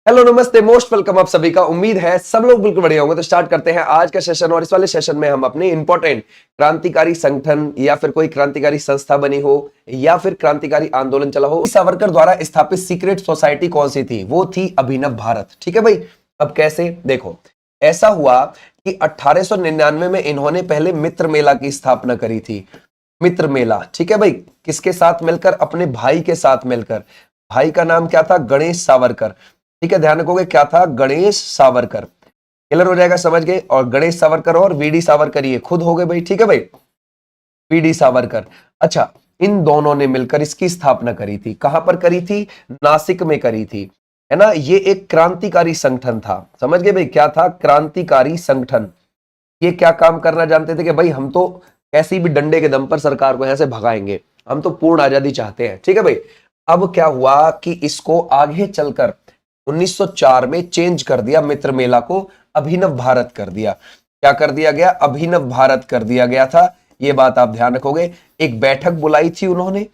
Hello नमस्ते most welcome आप सभी का। उम्मीद है सब लोग बिल्कुल बढ़िया होंगे। तो स्टार्ट करते हैं आज का सेशन। और इस वाले सेशन में हम अपने इंपॉर्टेंट क्रांतिकारी संगठन या फिर कोई क्रांतिकारी संस्था बनी हो या फिर क्रांतिकारी आंदोलन चला हो, सावरकर द्वारा स्थापित सीक्रेट सोसाइटी कौन सी थी? वो थी अभिनव भारत। ठीक है भाई। अब कैसे? देखो, ऐसा हुआ कि 1899 में इन्होंने पहले मित्र मेला की स्थापना करी थी। मित्र मेला, ठीक है भाई। किसके साथ मिलकर? अपने भाई के साथ मिलकर। भाई का नाम क्या था? गणेश सावरकर। ठीक है, ध्यान रखोगे क्या था? गणेश सावरकर। क्लियर हो जाएगा, समझ गए। और गणेश सावरकर और वीडी सावरकर ये खुद हो गए भाई। ठीक है भाई, वीडी सावरकर। अच्छा, इन दोनों ने मिलकर इसकी स्थापना करी थी। कहां पर करी थी? नासिक में करी थी, है ना। ये एक क्रांतिकारी संगठन था। समझ गए भाई, क्या था? क्रांतिकारी संगठन। ये क्या काम करना जानते थे कि भाई हम तो कैसी भी डंडे के दम पर सरकार को यहां से भगाएंगे, हम तो पूर्ण आजादी चाहते हैं। ठीक है भाई। अब क्या हुआ कि इसको आगे चलकर 1904 में चेंज कर दिया, मित्र मेला को अभिनव भारत कर दिया। क्या कर दिया गया? अभिनव भारत कर दिया गया था। ये बात आप ध्यान रखोगे। एक बैठक बुलाई थी उन्होंने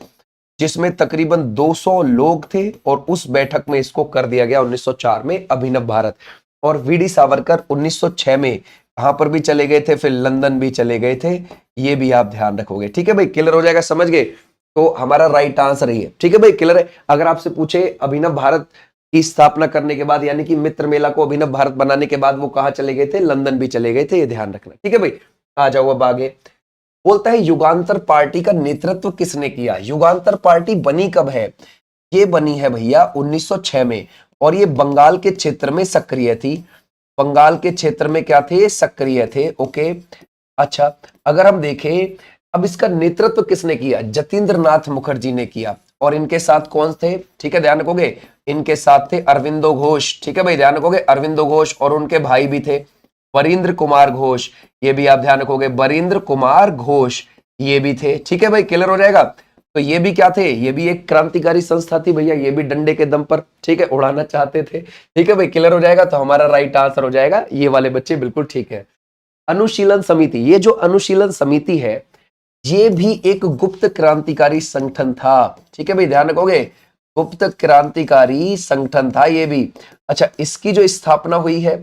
जिसमें तकरीबन 200 लोग थे और उस बैठक में इसको कर दिया गया 1904 में अभिनव भारत। और वीडी सावरकर 1906 में कहां पर भी चले गए थे, फिर लंदन भी चले गए थे। ये भी आप ध्यान रखोगे। ठीक है भाई, क्लियर हो जाएगा, समझ गए। तो हमारा राइट आंसर ही है। ठीक है भाई, क्लियर है। अगर आपसे पूछे अभिनव भारत की स्थापना करने के बाद, यानी कि मित्र मेला को अभिनव भारत बनाने के बाद वो कहां चले गए थे? लंदन भी चले गए थे। ये ध्यान रखना। ठीक है भाई, आ जाओ अब आगे। बोलता है युगांतर पार्टी का नेतृत्व किसने किया? युगांतर पार्टी बनी कब है? ये बनी है भैया 1906 में। और ये बंगाल के क्षेत्र में सक्रिय थी। बंगाल के क्षेत्र में क्या थे? सक्रिय थे। ओके, अच्छा, अगर हम देखें अब इसका नेतृत्व किसने किया? जतींद्र नाथ मुखर्जी ने किया। और इनके साथ कौन थे? ठीक है, ध्यान रखोगे। इनके साथ थे अरविंदो घोष। ठीक है भाई, ध्यान रखोगे। अरविंदो घोष और उनके भाई भी थे वरिंद्र कुमार घोष। ये भी आप ध्यान रखोगे, वरिंद्र कुमार घोष ये भी थे। ठीक है भाई, क्लियर हो जाएगा। तो ये भी क्या थे? ये भी एक क्रांतिकारी संस्था थी भैया। ये भी डंडे के दम पर, ठीक है, उड़ाना चाहते थे। ठीक है भाई, क्लियर हो जाएगा। तो हमारा राइट आंसर हो जाएगा ये वाले बच्चे, बिल्कुल ठीक है। अनुशीलन समिति, ये जो अनुशीलन समिति है ये भी एक गुप्त क्रांतिकारी संगठन था। ठीक है भाई, ध्यान रखोगे। गुप्त क्रांतिकारी संगठन था ये भी। अच्छा, इसकी जो स्थापना हुई है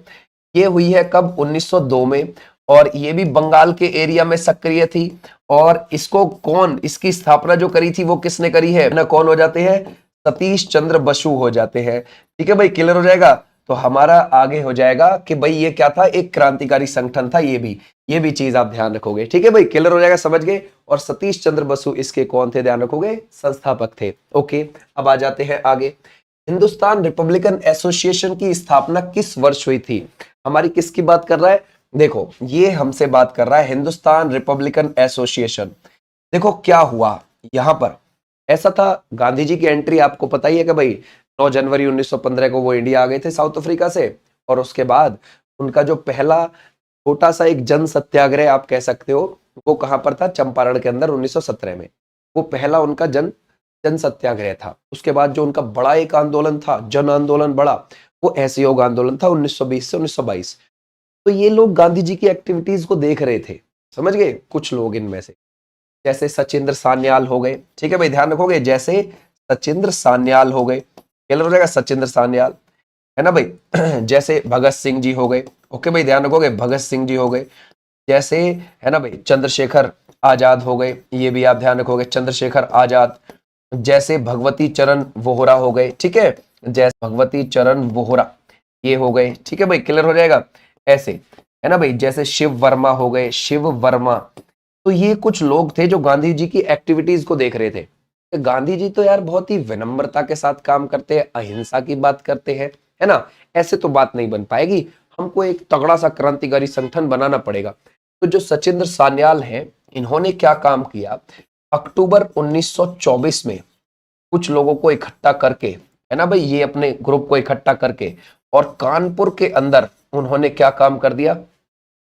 ये हुई है कब? 1902 में। और ये भी बंगाल के एरिया में सक्रिय थी। और इसको कौन, इसकी स्थापना जो करी थी वो किसने करी है ना? कौन हो जाते हैं? सतीश चंद्र बसु हो जाते हैं। ठीक है भाई, क्लियर हो जाएगा। तो हमारा आगे हो जाएगा कि भाई ये क्या था? एक क्रांतिकारी संगठन था। ये भी चीज आप ध्यान रखोगे। ठीक है भाई, क्लियर हो जाएगा, समझ गए। और सतीश चंद्र बसु इसके कौन थे? ध्यान रखोगे, संस्थापक थे। ओके, अब आ जाते हैं आगे। हिंदुस्तान रिपब्लिकन एसोसिएशन की स्थापना किस वर्ष हुई थी? हमारी किसकी बात कर रहा है? देखो, ये हमसे बात कर रहा है हिंदुस्तान रिपब्लिकन एसोसिएशन। देखो क्या हुआ यहां पर। ऐसा था, गांधी जी की एंट्री आपको पता ही है कि भाई 9 जनवरी 1915 को वो इंडिया आ गए थे साउथ अफ्रीका से। और उसके बाद उनका जो पहला छोटा सा एक जन सत्याग्रह आप कह सकते हो, वो कहां पर था? चंपारण के अंदर 1917 में। वो पहला उनका जन सत्याग्रह था। उसके बाद जो उनका बड़ा एक आंदोलन था, जन आंदोलन बड़ा, वो असहयोग आंदोलन था 1920 से 1922। तो ये लोग गांधी जी की एक्टिविटीज को देख रहे थे, समझ गए। कुछ लोग इनमें से जैसे सचिंद्र सान्याल हो गए। ठीक है भाई, ध्यान रखोगे। जैसे सचिंद्र सान्याल हो गए, क्लियर हो जाएगा। सचिंद्र सान्याल, है ना भाई। जैसे भगत सिंह जी हो गए। ओके भाई, ध्यान रखोगे। भगत सिंह जी हो गए। जैसे, है ना भाई, चंद्रशेखर आजाद हो गए। ये भी आप ध्यान रखोगे, चंद्रशेखर आजाद। जैसे भगवती चरण वोहरा हो गए। ठीक है, जैसे भगवती चरण वोहरा ये हो गए। ठीक है भाई, क्लियर हो जाएगा। ऐसे, है ना भाई, जैसे शिव वर्मा हो गए, शिव वर्मा। तो ये कुछ लोग थे जो गांधी जी की एक्टिविटीज को देख रहे थे। तो गांधी जी तो यार बहुत ही विनम्रता के साथ काम करते हैं, अहिंसा की बात करते हैं, है ना। ऐसे तो बात नहीं बन पाएगी, हमको एक तगड़ा सा क्रांतिकारी संगठन बनाना पड़ेगा। तो जो सचिंद्र सान्याल हैं, इन्होंने क्या काम किया? अक्टूबर 1924 में कुछ लोगों को इकट्ठा करके, है ना भाई, ये अपने ग्रुप को इकट्ठा करके, और कानपुर के अंदर उन्होंने क्या काम कर दिया?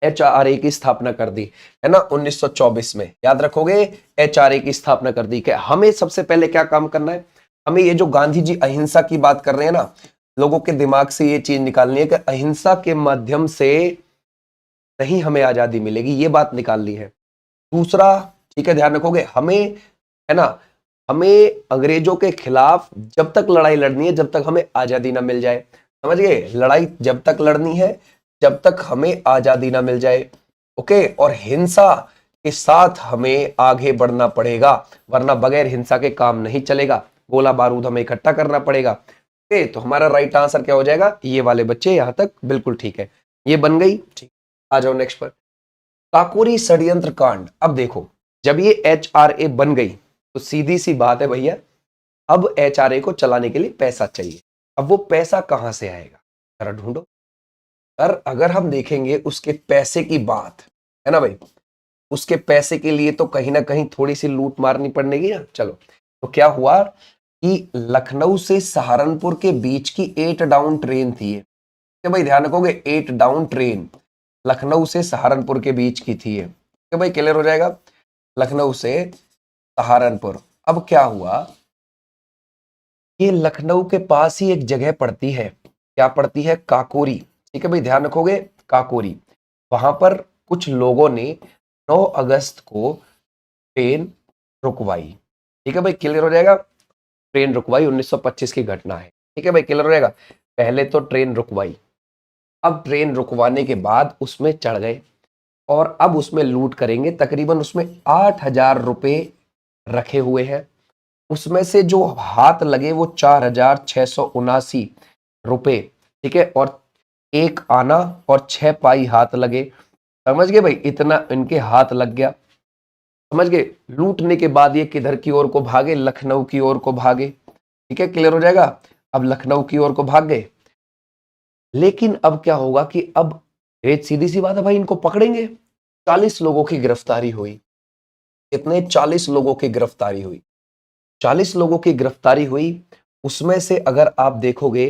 एचआरए की स्थापना कर दी, है ना, 1924 में। याद रखोगे, एचआरए की स्थापना कर दी। कि हमें सबसे पहले क्या काम करना है? हमें ये जो गांधी जी अहिंसा की बात कर रहे हैं ना, लोगों के दिमाग से ये चीज निकालनी है कि अहिंसा के माध्यम से नहीं हमें आजादी मिलेगी, ये बात निकालनी है। दूसरा, ठीक है, ध्यान रखोगे, हमें, है ना, हमें अंग्रेजों के खिलाफ जब तक लड़ाई लड़नी है जब तक हमें आजादी ना मिल जाए। समझ गए? लड़ाई जब तक लड़नी है जब तक हमें आजादी ना मिल जाए, ओके। और हिंसा के साथ हमें आगे बढ़ना पड़ेगा, वरना बगैर हिंसा के काम नहीं चलेगा। गोला बारूद हमें इकट्ठा करना पड़ेगा, ओके। तो हमारा राइट आंसर क्या हो जाएगा? ये वाले बच्चे, यहां तक बिल्कुल ठीक है। ये बन गई, ठीक। आ जाओ नेक्स्ट पर। काकोरी षड्यंत्र कांड। अब देखो, जब ये HRA बन गई तो सीधी सी बात है भैया, अब HRA को चलाने के लिए पैसा चाहिए। अब वो पैसा कहां से आएगा, जरा ढूंढो। और अगर हम देखेंगे उसके पैसे की बात, है ना भाई, उसके पैसे के लिए तो कहीं ना कहीं थोड़ी सी लूट मारनी पड़ेगी ना। चलो, तो क्या हुआ कि लखनऊ से सहारनपुर के बीच की 8 डाउन ट्रेन थी। क्या भाई ध्यान रखोगे, 8 डाउन ट्रेन लखनऊ से सहारनपुर के बीच की थी। क्या भाई क्लियर हो जाएगा? लखनऊ से सहारनपुर। अब क्या हुआ, ये लखनऊ के पास ही एक जगह पड़ती है, क्या पड़ती है? काकोरी। ठीक है भाई, ध्यान रखोगे, काकोरी। वहां पर कुछ लोगों ने 9 अगस्त को ट्रेन रुकवाई। ठीक है भाई, क्लियर हो जाएगा? ट्रेन रुकवाई, 1925 की घटना है। ठीक है भाई, क्लियर हो जाएगा? पहले तो ट्रेन रुकवाई, अब ट्रेन रुकवाने के बाद उसमें चढ़ गए और अब उसमें लूट करेंगे। तकरीबन उसमें 8,000 रुपए रखे हुए हैं। उसमें से जो हाथ लगे वो 4,679 रुपए। ठीक है, और 1 आना और 6 पाई हाथ लगे। समझ गए भाई, इतना इनके हाथ लग गया। समझ गए? लूटने के बाद ये किधर की ओर को भागे? लखनऊ की ओर को भागे। ठीक है, क्लियर हो जाएगा? अब लखनऊ की ओर को भाग गए, लेकिन अब क्या होगा कि अब एक सीधी सी बात है भाई, इनको पकड़ेंगे। 40 लोगों की गिरफ्तारी हुई। कितने? 40 लोगों की गिरफ्तारी हुई। 40 लोगों की गिरफ्तारी हुई। उसमें से अगर आप देखोगे,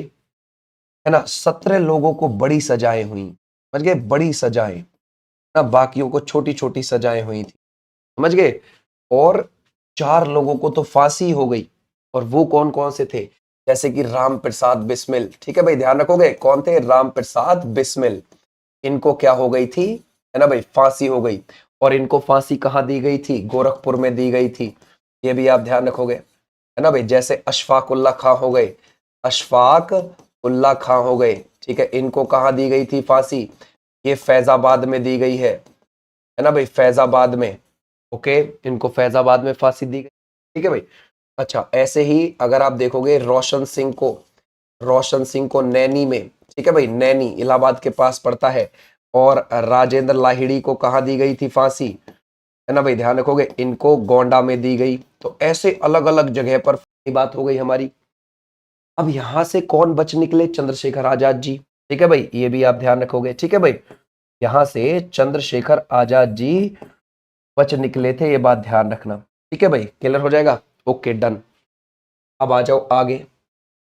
है ना, 17 लोगों को बड़ी सजाएं हुई। समझ गए? बड़ी सजाएं ना, बाकियों को छोटी छोटी सजाएं हुई थी। समझ गए? और 4 लोगों को तो फांसी हो गई। और वो कौन कौन से थे? जैसे कि राम प्रसाद बिस्मिल। ठीक है भाई, ध्यान रखोगे, कौन थे? राम प्रसाद बिस्मिल। इनको क्या हो गई थी? है ना भाई, फांसी हो गई। और इनको फांसी कहां दी गई थी? गोरखपुर में दी गई थी। ये भी आप ध्यान रखोगे, है ना भाई। जैसे अशफाक उल्ला खां हो गए, अशफाक उल्ला खां हो गए। ठीक है, इनको कहां दी गई थी फांसी? ये फैजाबाद में दी गई है ना भाई, फैजाबाद में। ओके, इनको फैजाबाद में फांसी दी गई। ठीक है भाई। अच्छा, ऐसे ही अगर आप देखोगे रोशन सिंह को नैनी में, ठीक है भाई, नैनी इलाहाबाद के पास पड़ता है। और राजेंद्र लाहिड़ी को कहां दी गई थी फांसी? है ना भाई, ध्यान रखोगे, इनको गोंडा में दी गई। तो ऐसे अलग अलग जगह पर बात हो गई हमारी। अब यहां से कौन बच निकले? चंद्रशेखर आजाद जी। ठीक है भाई, ये भी आप ध्यान रखोगे। ठीक है भाई, यहां से चंद्रशेखर आजाद जी बच निकले थे, ये बात ध्यान रखना। ठीक है भाई, क्लियर हो जाएगा? Okay, done. अब आ जाओ आगे।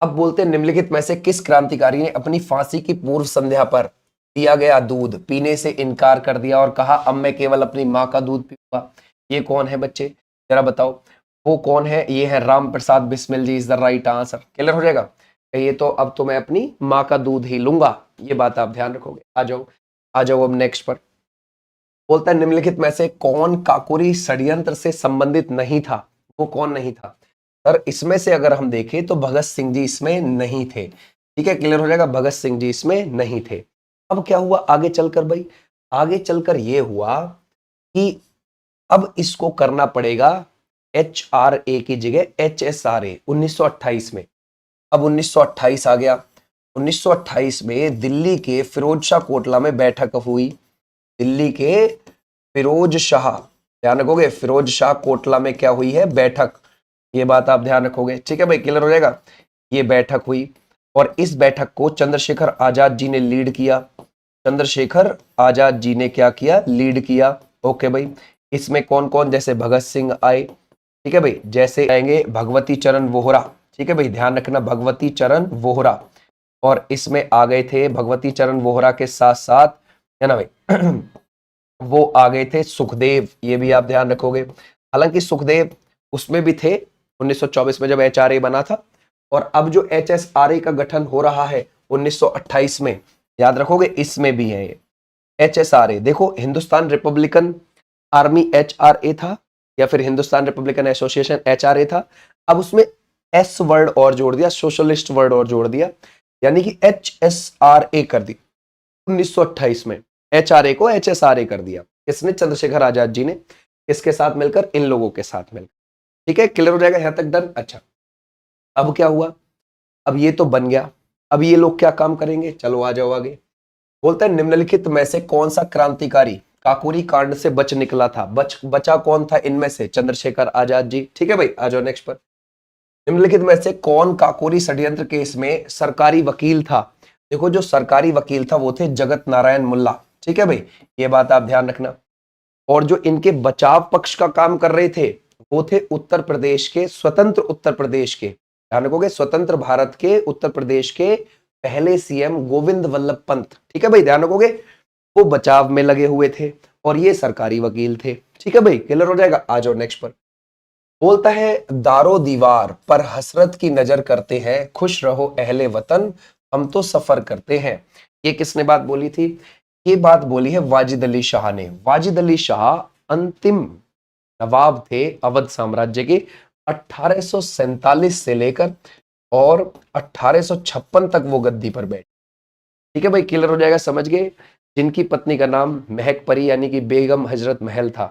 अब बोलते हैं, निम्नलिखित में से किस क्रांतिकारी ने अपनी फांसी की पूर्व संध्या पर दिया गया दूध पीने से इनकार कर दिया और कहा अब मैं केवल अपनी माँ का दूध पीऊंगा? ये कौन है बच्चे, जरा बताओ। वो कौन है? ये है Ram Prasad Bismil ji, is the right answer. Clear हो जाएगा? ये तो अब तो मैं अपनी माँ का दूध ही लूंगा, ये बात आप ध्यान रखोगे। आ जाओ, आ जाओ अब नेक्स्ट पर। बोलता है, निम्नलिखित में से कौन काकोरी षड्यंत्र से संबंधित नहीं था? वो कौन नहीं था सर? इसमें से अगर हम देखें तो भगत सिंह जी इसमें नहीं थे। ठीक है, क्लियर हो जाएगा? भगत सिंह जी इसमें नहीं थे। अब क्या हुआ आगे चलकर भाई? आगे चलकर यह हुआ कि अब इसको करना पड़ेगा HRA की जगह HSRA 1928 में। अब 1928 आ गया। 1928 में दिल्ली के फिरोज शाह कोटला में बैठक हुई। दिल्ली के फिरोज शाह, ध्यान रखोगे, फिरोज शाह कोटला में क्या हुई है? बैठक। ये बात आप ध्यान रखोगे। ठीक है भाई, क्लियर हो जाएगा? ये बैठक हुई और इस बैठक को चंद्रशेखर आजाद जी ने लीड किया। चंद्रशेखर आजाद जी ने क्या किया? लीड किया। ओके भाई, इसमें कौन कौन? जैसे भगत सिंह आए। ठीक है भाई, जैसे आएंगे भगवती चरण वोहरा। ठीक है भाई, ध्यान रखना, भगवती चरण वोहरा। और इसमें आ गए थे भगवती चरण वोहरा के साथ साथ, है ना भाई, वो आ गए थे सुखदेव। ये भी आप ध्यान रखोगे। हालांकि सुखदेव उसमें भी थे 1924 में जब HRA बना था। और अब जो HSRA का गठन हो रहा है 1928 में, याद रखोगे, इसमें भी है ये HSRA। देखो, हिंदुस्तान रिपब्लिकन आर्मी HRA था या फिर हिंदुस्तान रिपब्लिकन एसोसिएशन HRA था। अब उसमें S वर्ड और जोड़ दिया, सोशलिस्ट वर्ड और जोड़ दिया। यानी कि HSRA कर दी 1928 में। HRA को HSRA कर दिया किसने? चंद्रशेखर आजाद जी ने। किसके साथ मिलकर? इन लोगों के साथ मिलकर। ठीक है, क्लियर हो जाएगा यहां तक? डन। अच्छा, अब क्या हुआ? अब ये तो बन गया, अब ये लोग क्या काम करेंगे? चलो आ जाओ आगे। बोलते हैं निम्नलिखित में से कौन सा क्रांतिकारी काकोरी कांड से बच निकला था? बचा कौन था इनमें से? चंद्रशेखर आजाद जी। ठीक है भाई, आ जाओ नेक्स्ट पर। निम्नलिखित में से कौन काकोरी षड्यंत्र केस में सरकारी वकील था? देखो, जो सरकारी वकील था वो थे जगत नारायण मुल्ला। ठीक है भाई, ये बात आप ध्यान रखना। और जो इनके बचाव पक्ष का काम कर रहे थे वो थे उत्तर प्रदेश के, स्वतंत्र उत्तर प्रदेश के, ध्यान रखोगे, स्वतंत्र भारत के उत्तर प्रदेश के पहले सीएम गोविंद वल्लभ पंत। ठीक है भाई, ध्यान रखोगे, वो बचाव में लगे हुए थे और ये सरकारी वकील थे। ठीक है भाई, क्लियर हो जाएगा? आ जाओ नेक्स्ट पर। बोलता है दारो दीवार पर हसरत की नजर करते हैं, खुश रहो अहले वतन हम तो सफर करते हैं। ये किसने बात बोली थी? ये बात बोली है वाजिद अली शाह ने। वाजिद अली शाह अंतिम नवाब थे अवध साम्राज्य के, 1847 से लेकर और 1856 तक वो गद्दी पर बैठे। ठीक है भाई, क्लियर हो जाएगा? समझ गए? जिनकी पत्नी का नाम महक परी यानी कि बेगम हजरत महल था।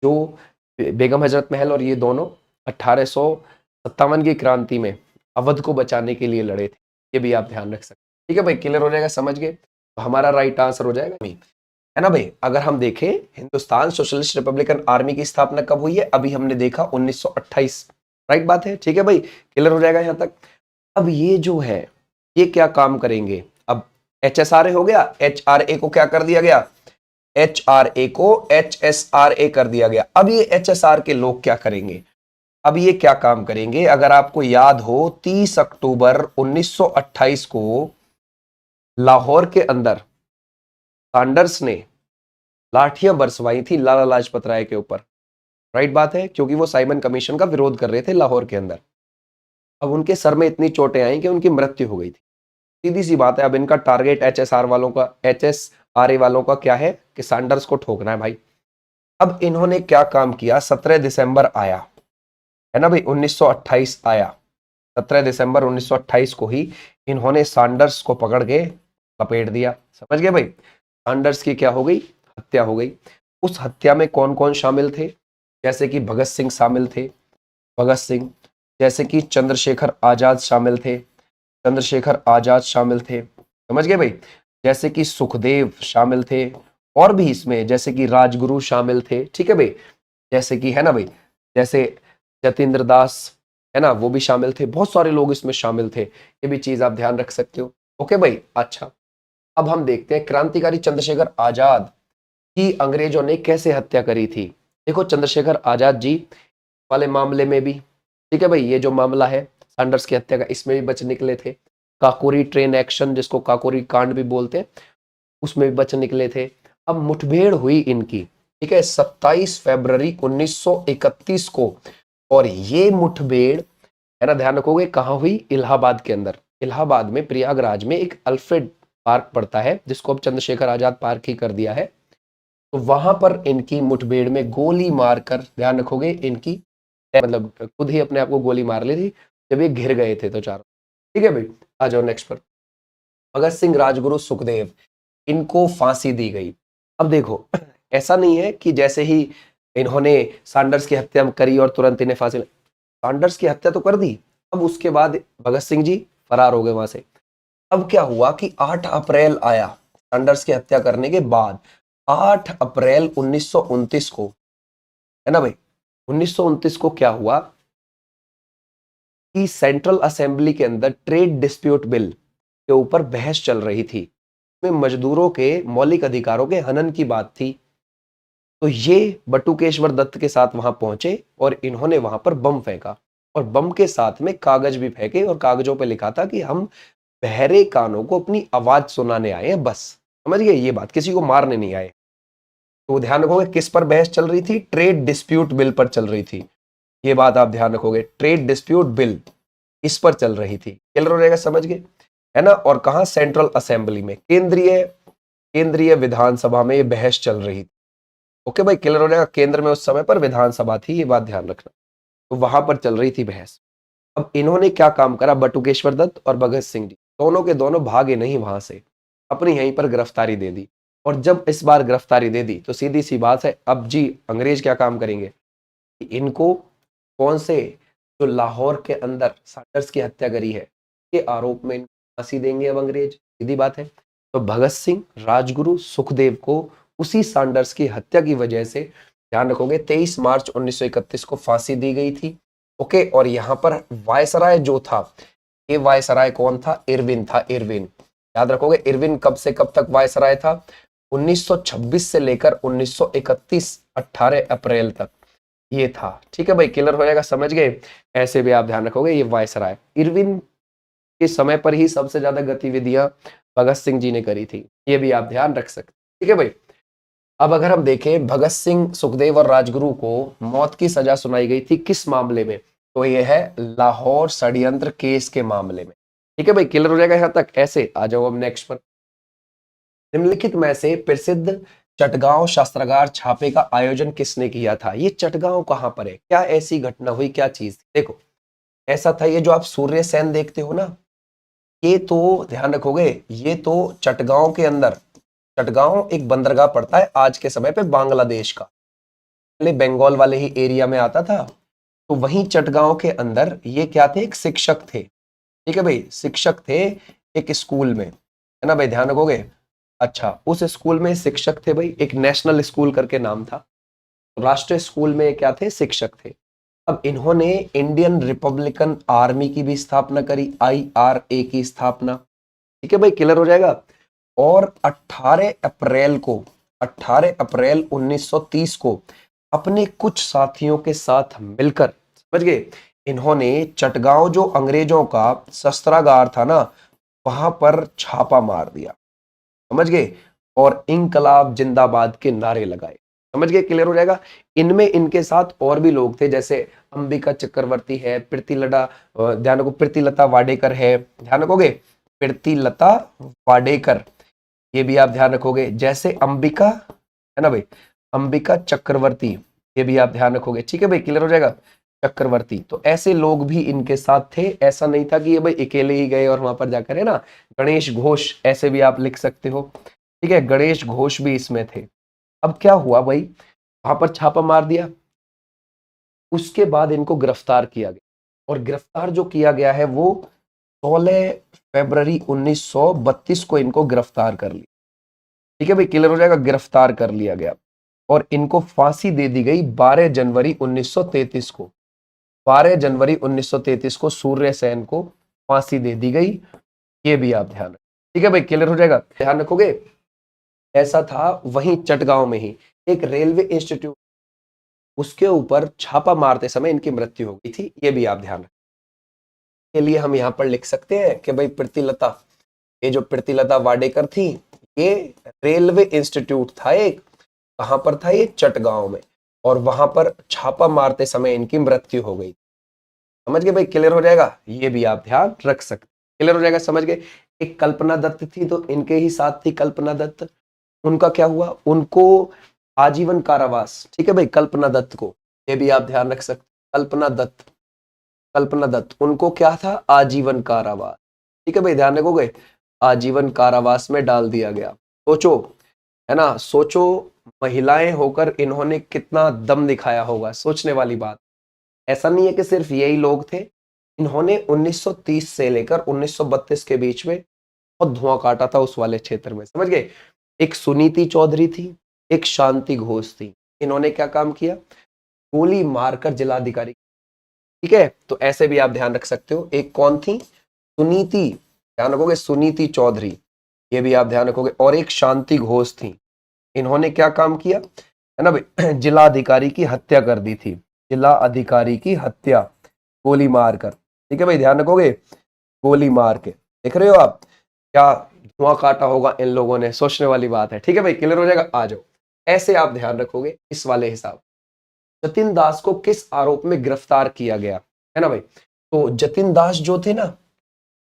जो बेगम हजरत महल और ये दोनों 1857 की क्रांति में अवध को बचाने के लिए लड़े थे। ये भी आप ध्यान रख सकते हैं। ठीक है भाई, क्लियर हो जाएगा? समझ गए? तो हमारा राइट आंसर हो जाएगा मी, है ना भाई। अगर हम देखें हिंदुस्तान सोशलिस्ट रिपब्लिकन आर्मी की स्थापना कब हुई है? अभी हमने देखा 1928। राइट बात है। ठीक है भाई, क्लियर हो जाएगा यहां तक? अब ये जो है ये क्या काम करेंगे? अब HSRA हो गया, HRA को क्या कर दिया गया? HRA को HSRA कर दिया गया। अब ये HSR के लोग क्या करेंगे? अब ये क्या काम करेंगे? अगर आपको याद हो 30 अक्टूबर 1928 को लाहौर के अंदर सैंडर्स ने लाठियां बरसवाई थी लाला लाजपत राय के ऊपर। राइट बात है, क्योंकि वो साइमन कमीशन का विरोध कर रहे थे लाहौर के अंदर। अब उनके सर में इतनी चोटें आई कि उनकी मृत्यु हो गई थी। सीधी सी बात है, अब इनका टारगेट HSRA वालों का क्या है? कि सैंडर्स को ठोकना है भाई। अब इन्होंने क्या काम किया? 17 दिसंबर आया, है ना भाई, 1928 आया। 17 दिसंबर 1928 को ही इन्होंने सैंडर्स को पकड़ के लपेट दिया। समझ गए भाई? सैंडर्स की क्या हो गई? हत्या हो गई। उस हत्या में कौन कौन शामिल थे? जैसे कि भगत सिंह शामिल थे, भगत सिंह, जैसे कि चंद्रशेखर आजाद शामिल थे, चंद्रशेखर आजाद शामिल थे। समझ गए भाई? जैसे कि सुखदेव शामिल थे, और भी इसमें जैसे कि राजगुरु शामिल थे। ठीक है भाई? जैसे कि, है ना भाई, जैसे जतेंद्र दास, है ना, वो भी शामिल थे। बहुत सारे लोग इसमें शामिल थे। ये भी चीज आप ध्यान रख सकते हो। ओके भाई, अच्छा, अब हम देखते हैं क्रांतिकारी चंद्रशेखर आजाद की अंग्रेजों ने कैसे हत्या करी थी। देखो, चंद्रशेखर आजाद जी वाले मामले में भी, ठीक है भाई, ये जो मामला है सैंडर्स की हत्या का, इसमें भी बच निकले थे। काकोरी ट्रेन एक्शन, जिसको काकोरी कांड भी बोलते हैं, उसमें भी बच निकले थे। अब मुठभेड़ हुई इनकी, ठीक है, 27 फरवरी 1931 को, और ये मुठभेड़, है ना, ध्यान रखोगे, कहाँ हुई? इलाहाबाद के अंदर। इलाहाबाद में प्रयागराज में एक अल्फ्रेड पार्क पड़ता है, जिसको अब चंद्रशेखर आजाद पार्क ही कर दिया है। तो वहां पर इनकी मुठभेड़ में गोली मारकर, ध्यान रखोगे, इनकी मतलब खुद ही अपने आप को गोली मार ली थी जब ये घिर गए थे तो चारों। ठीक है भाई, आ जाओ नेक्स्ट पर। भगत सिंह, राजगुरु, सुखदेव, इनको फांसी दी गई। अब देखो, ऐसा नहीं है कि जैसे ही इन्होंने सैंडर्स की हत्या करी और तुरंत इन्हें फांसी, सैंडर्स की हत्या तो कर दी, अब उसके बाद भगत सिंह जी फरार हो गए वहां से। अब क्या हुआ कि 8 अप्रैल आया सैंडर्स की हत्या करने के बाद। 8 अप्रैल 1929 को, है ना भाई, 1929 को क्या हुआ कि सेंट्रल असेंबली के अंदर ट्रेड डिस्प्यूट बिल के ऊपर बहस चल रही थी। में मजदूरों के मौलिक अधिकारों के हनन की बात थी। तो ये बटुकेश्वर दत्त के साथ वहां पहुंचे और इन्होंने वहां पर बम फेंका, और बम के साथ में कागज भी फेंके, और कागजों पे लिखा था कि हम बहरे कानों को अपनी आवाज सुनाने आए हैं, बस। समझ गए? ये बात, किसी को मारने नहीं आए। तो ध्यान रखोगे किस पर बहस चल रही थी? ट्रेड डिस्प्यूट बिल पर चल रही थी। ये बात आप ध्यान रखोगे, ट्रेड डिस्प्यूट बिल इस पर चल रही थी। क्लियर हो रहेगा? समझ गए, है ना? और कहा? सेंट्रल असेंबली में, केंद्रीय विधानसभा में ये बहस चल रही थी। ओके भाई, क्लियर हो जाएगा? केंद्र में उस समय पर विधानसभा थी, ये बात ध्यान रखना। तो वहां पर चल रही थी बहस। अब इन्होंने क्या काम करा, बटुकेश्वर दत्त और भगत सिंह जी? दोनों के दोनों भागे नहीं वहां से, अपनी यहीं पर गिरफ्तारी दे दी। और जब इस बार गिरफ्तारी दे दी तो सीधी सी बात है, अब जी अंग्रेज क्या काम करेंगे, इनको कौन से, जो लाहौर के अंदर सैंडर्स की हत्या करी है के आरोप में इनको फांसी देंगे अब अंग्रेज, सीधी बात है। तो भगत सिंह, राजगुरु, सुखदेव को उसी सैंडर्स की हत्या की वजह से, ध्यान रखोगे, 23 मार्च 1931 को फांसी दी गई थी। ओके, और यहाँ पर वायसराय जो था, ये वायसराय कौन था, इरविन था, इरविन। याद रखोगे, इरविन कब से कब तक वायसराय था, 1926 से लेकर 1931, 18 अप्रैल तक ये था। ठीक है भाई, क्लियर हो जाएगा, समझ गए। ऐसे भी आप ध्यान रखोगे, ये वायसराय इरविन के समय पर ही सबसे ज्यादा गतिविधियां भगत सिंह जी ने करी थी, ये भी आप ध्यान रख सकते। ठीक है भाई, अब अगर हम देखें, भगत सिंह, सुखदेव और राजगुरु को मौत की सजा सुनाई गई थी किस मामले में, तो ये है लाहौर षड्यंत्र केस के मामले में। ठीक है भाई, क्लियर हो जाएगा यहां तक। ऐसे आ जाओ अब नेक्स्ट पर। निम्नलिखित में से प्रसिद्ध चटगांव शस्त्रागार छापे का आयोजन किसने किया था। ये चटगांव कहां पर है, क्या ऐसी घटना हुई, क्या चीज थी? देखो, ऐसा था, ये जो आप सूर्य सेन देखते हो ना, ये तो ध्यान रखोगे, ये तो चटगांव के अंदर, चटगांव एक बंदरगाह पड़ता है आज के समय पे बांग्लादेश का, पहले बंगाल वाले ही एरिया में आता था। तो वहीं चटगांव के अंदर ये क्या थे, एक शिक्षक थे। ठीक है भाई, शिक्षक थे एक स्कूल में, है ना भाई, ध्यान रखोगे। अच्छा, उस स्कूल में शिक्षक थे भाई, एक नेशनल स्कूल करके नाम था, राष्ट्रीय स्कूल में क्या थे, शिक्षक थे। अब इन्होंने इंडियन रिपब्लिकन आर्मी की भी स्थापना करी, IRA की स्थापना। ठीक है भाई, क्लियर हो जाएगा। और 18 अप्रैल को, 18 अप्रैल 1930 को अपने कुछ साथियों के साथ मिलकर, समझ गए, इन्होंने चटगांव जो अंग्रेजों का शस्त्रागार था ना, वहां पर छापा मार दिया, समझ गए, और इंकलाब जिंदाबाद के नारे लगाए। समझ गए, क्लियर हो जाएगा। इनमें इनके साथ और भी लोग थे, जैसे अंबिका चक्रवर्ती है, ध्यान रखो, प्रीतिलता वाडेकर है, ध्यान रखोगे, प्रीतिलता वाडेकर, ये भी आप ध्यान रखोगे। जैसे अंबिका, है ना भाई, अंबिका चक्रवर्ती, ये भी आप ध्यान रखोगे। ठीक है भाई, क्लियर हो जाएगा, चक्रवर्ती। तो ऐसे लोग भी इनके साथ थे, ऐसा नहीं था कि ये भाई अकेले ही गए और वहां पर जाकर, है ना, गणेश घोष, ऐसे भी आप लिख सकते हो। ठीक है, गणेश घोष भी इसमें थे। अब क्या हुआ भाई, वहां पर छापा मार दिया, उसके बाद इनको गिरफ्तार किया गया, और गिरफ्तार जो किया गया है वो 16 फरवरी 1932 को इनको गिरफ्तार कर लिया। ठीक है भाई, क्लियर हो जाएगा, गिरफ्तार कर लिया गया और इनको फांसी दे दी गई 12 जनवरी 1933 को। 12 जनवरी 1933 को सूर्य सेन को फांसी दे दी गई, ये भी आप ध्यान रखें। ठीक है भाई, क्लियर हो जाएगा, ध्यान रखोगे। ऐसा था, वहीं चटगांव में ही एक रेलवे इंस्टीट्यूट, उसके ऊपर छापा मारते समय इनकी मृत्यु हो गई थी, ये भी आप ध्यान रखें। के लिए हम यहाँ पर लिख सकते हैं कि भाई प्रीतिलता, ये जो प्रीतिलता वाडेकर थी, ये रेलवे इंस्टीट्यूट था एक, कहां पर था, ये चटगांव में, और वहां पर छापा मारते समय इनकी मृत्यु हो गई। समझ गए भाई, क्लियर हो जाएगा, ये भी आप ध्यान रख सकते, क्लियर हो जाएगा, समझ गए। एक कल्पना दत्त थी, तो इनके ही साथ थी कल्पना दत्त, उनका क्या हुआ, उनको आजीवन कारावास। ठीक है भाई, कल्पना दत्त को, ये भी आप ध्यान रख सकते, कल्पना दत्त, कल्पना दत्त, उनको क्या था, आजीवन कारावास। ठीक है भाई, ध्यान रखोगे, आजीवन कारावास में डाल दिया गया। सोचो, है ना, सोचो, महिलाएं होकर इन्होंने कितना दम दिखाया होगा, सोचने वाली बात। ऐसा नहीं है कि सिर्फ यही लोग थे, इन्होंने 1930 से लेकर 1932 के बीच में बहुत धुआं काटा था उस वाले क्षेत्र में, समझ गए। एक सुनीति चौधरी थी, एक शांति घोष थी, इन्होंने क्या काम किया, गोली मारकर जिलाधिकारी। ठीक है, तो ऐसे भी आप ध्यान रख सकते हो। एक कौन थी, सुनीति, ध्यान रखोगे, सुनीति चौधरी, ये भी आप ध्यान रखोगे, और एक शांति घोष थी, इन्होंने क्या काम किया, है ना भाई, जिला अधिकारी की हत्या कर दी थी, जिला अधिकारी की हत्या गोली मारकर। ठीक है भाई, ध्यान रखोगे, गोली मार के, देख रहे हो आप क्या धुआं काटा होगा इन लोगों ने, सोचने वाली बात है। ठीक है भाई, क्लियर हो जाएगा, आ जाओ। ऐसे आप ध्यान रखोगे इस वाले हिसाब। जतिन दास को किस आरोप में गिरफ्तार किया गया, है ना भाई, तो जतिन दास जो थे ना,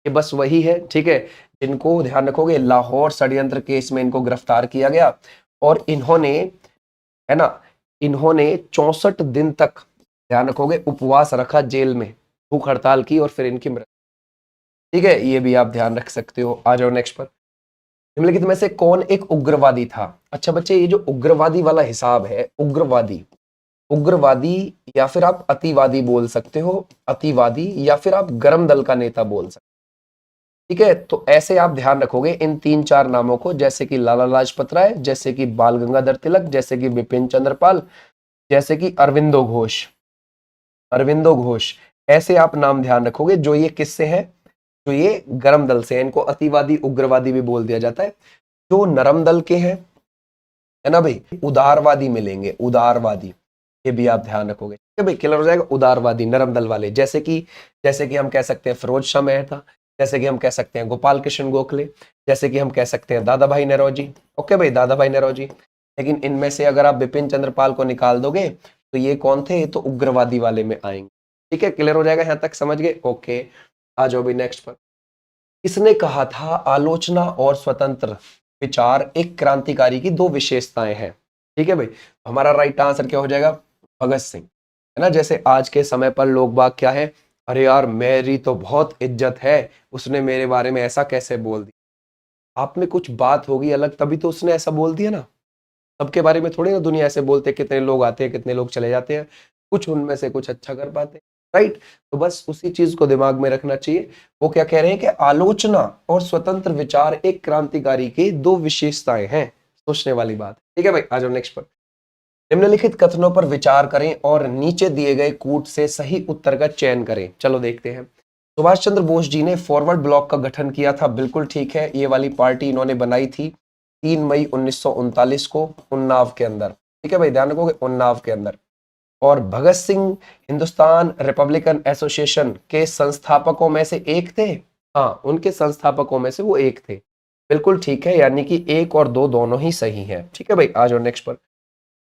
ये बस वही है, ठीक है, जिनको ध्यान रखोगे लाहौर षड्यंत्र केस में इनको गिरफ्तार किया गया, और इन्होंने, है ना, इन्होंने 64 दिन तक, ध्यान रखोगे, उपवास रखा जेल में, भूख हड़ताल की, और फिर इनकी मृत्यु। ठीक है, ये भी आप ध्यान रख सकते हो। आ जाओ नेक्स्ट पर। निम्नलिखित में से कौन एक उग्रवादी था? अच्छा बच्चे, ये जो उग्रवादी वाला हिसाब है, उग्रवादी, उग्रवादी या फिर आप अतिवादी बोल सकते हो, अतिवादी या फिर आप गरम दल का नेता बोल सकते हो। ठीक है, तो ऐसे आप ध्यान रखोगे इन 3-4 नामों को, जैसे कि लाला लाजपत राय, जैसे कि बाल गंगाधर तिलक, जैसे कि बिपिन चंद्र पाल, जैसे कि अरविंदो घोष। अरविंदो घोष, ऐसे आप नाम ध्यान रखोगे जो ये किससे है, जो ये गरम दल से है। इनको अतिवादी उग्रवादी भी बोल दिया जाता है। जो नरम दल के हैं, है ना भाई, उदारवादी मिलेंगे, उदारवादी, ये भी आप ध्यान रखोगे। ठीक है भाई, क्लियर हो जाएगा। उदारवादी नरम दल वाले, जैसे कि हम कह सकते हैं फिरोज शाह मेहता, जैसे कि हम कह सकते हैं गोपाल कृष्ण गोखले, जैसे कि हम कह सकते हैं दादा भाई नौरोजी। ओके भाई, दादा भाई नौरोजी। लेकिन इनमें से अगर आप बिपिन चंद्र पाल को निकाल दोगे तो ये कौन थे, ये तो उग्रवादी वाले में आएंगे। ठीक है, क्लियर हो जाएगा, यहां तक समझ गए? ओके, आ जाओ भी नेक्स्ट पर। किसने कहा था आलोचना और स्वतंत्र विचार एक क्रांतिकारी की दो विशेषताएं हैं? ठीक है भाई, हमारा राइट आंसर क्या हो जाएगा? भगत सिंह, है ना। जैसे आज के समय पर लोग बाग क्या है, अरे यार मेरी तो बहुत इज्जत है, उसने मेरे बारे में ऐसा कैसे बोल दिया। आप में कुछ बात होगी अलग, तभी तो उसने ऐसा बोल दिया ना। सबके बारे में थोड़ी ना दुनिया ऐसे बोलते, कितने लोग आते हैं, कितने लोग चले जाते हैं, कुछ उनमें से कुछ अच्छा कर पाते हैं, राइट। तो बस उसी चीज को दिमाग में रखना चाहिए। वो क्या कह रहे हैं कि आलोचना और स्वतंत्र विचार एक क्रांतिकारी की दो विशेषताएं हैं। सोचने वाली बात। ठीक है भाई, आ जाओ नेक्स्ट पर। निम्नलिखित कथनों पर विचार करें और नीचे दिए गए कूट से सही उत्तर का चयन करें। चलो देखते हैं। सुभाष चंद्र बोस जी ने फॉरवर्ड ब्लॉक का गठन किया था, बिल्कुल ठीक है। ये वाली पार्टी इन्होंने बनाई थी 3 मई 1939 को उन्नाव के अंदर। ठीक है भाई, ध्यान रखोगे, उन्नाव के अंदर। और भगत सिंह हिंदुस्तान रिपब्लिकन एसोसिएशन के संस्थापकों में से एक थे। हाँ, उनके संस्थापकों में से वो एक थे, बिल्कुल ठीक है। यानी कि 1 और 2 दोनों ही सही है। ठीक है भाई, आ जाओ नेक्स्ट पर।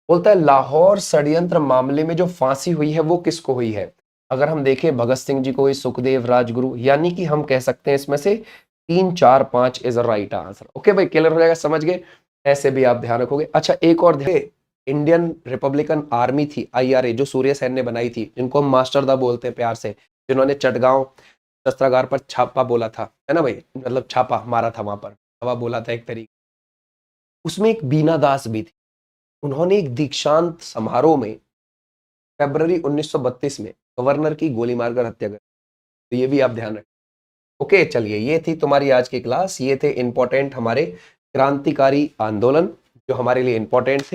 बोलता है लाहौर षड्यंत्र मामले में जो फांसी हुई है वो किसको हुई है? अगर हम देखें, भगत सिंह जी को हुई, सुखदेव राजगुरु, यानी कि हम कह सकते हैं इसमें से 3, 4, 5 is a right answer. Okay भाई, क्लियर हो जाएगा, समझ गए। ऐसे भी आप ध्यान रखोगे। अच्छा, एक और देखिए, इंडियन रिपब्लिकन आर्मी थी, IRA, जो सूर्य सेन ने बनाई थी, जिनको हम मास्टर दा बोलते हैं प्यार से, जिन्होंने चटगांव शस्त्रागार पर छापा बोला था, है ना भाई, मतलब छापा मारा था वहां पर, हवा बोला था एक तरीके। उसमें एक बीना दास भी थी। उन्होंने एक दीक्षांत समारोह में फरवरी 1932 में गवर्नर की गोली मारकर हत्या कर। तो ये भी आप ध्यान रखें। ओके, चलिए, ये थी तुम्हारी आज की क्लास। ये थे इंपॉर्टेंट हमारे क्रांतिकारी आंदोलन जो हमारे लिए इंपॉर्टेंट थे।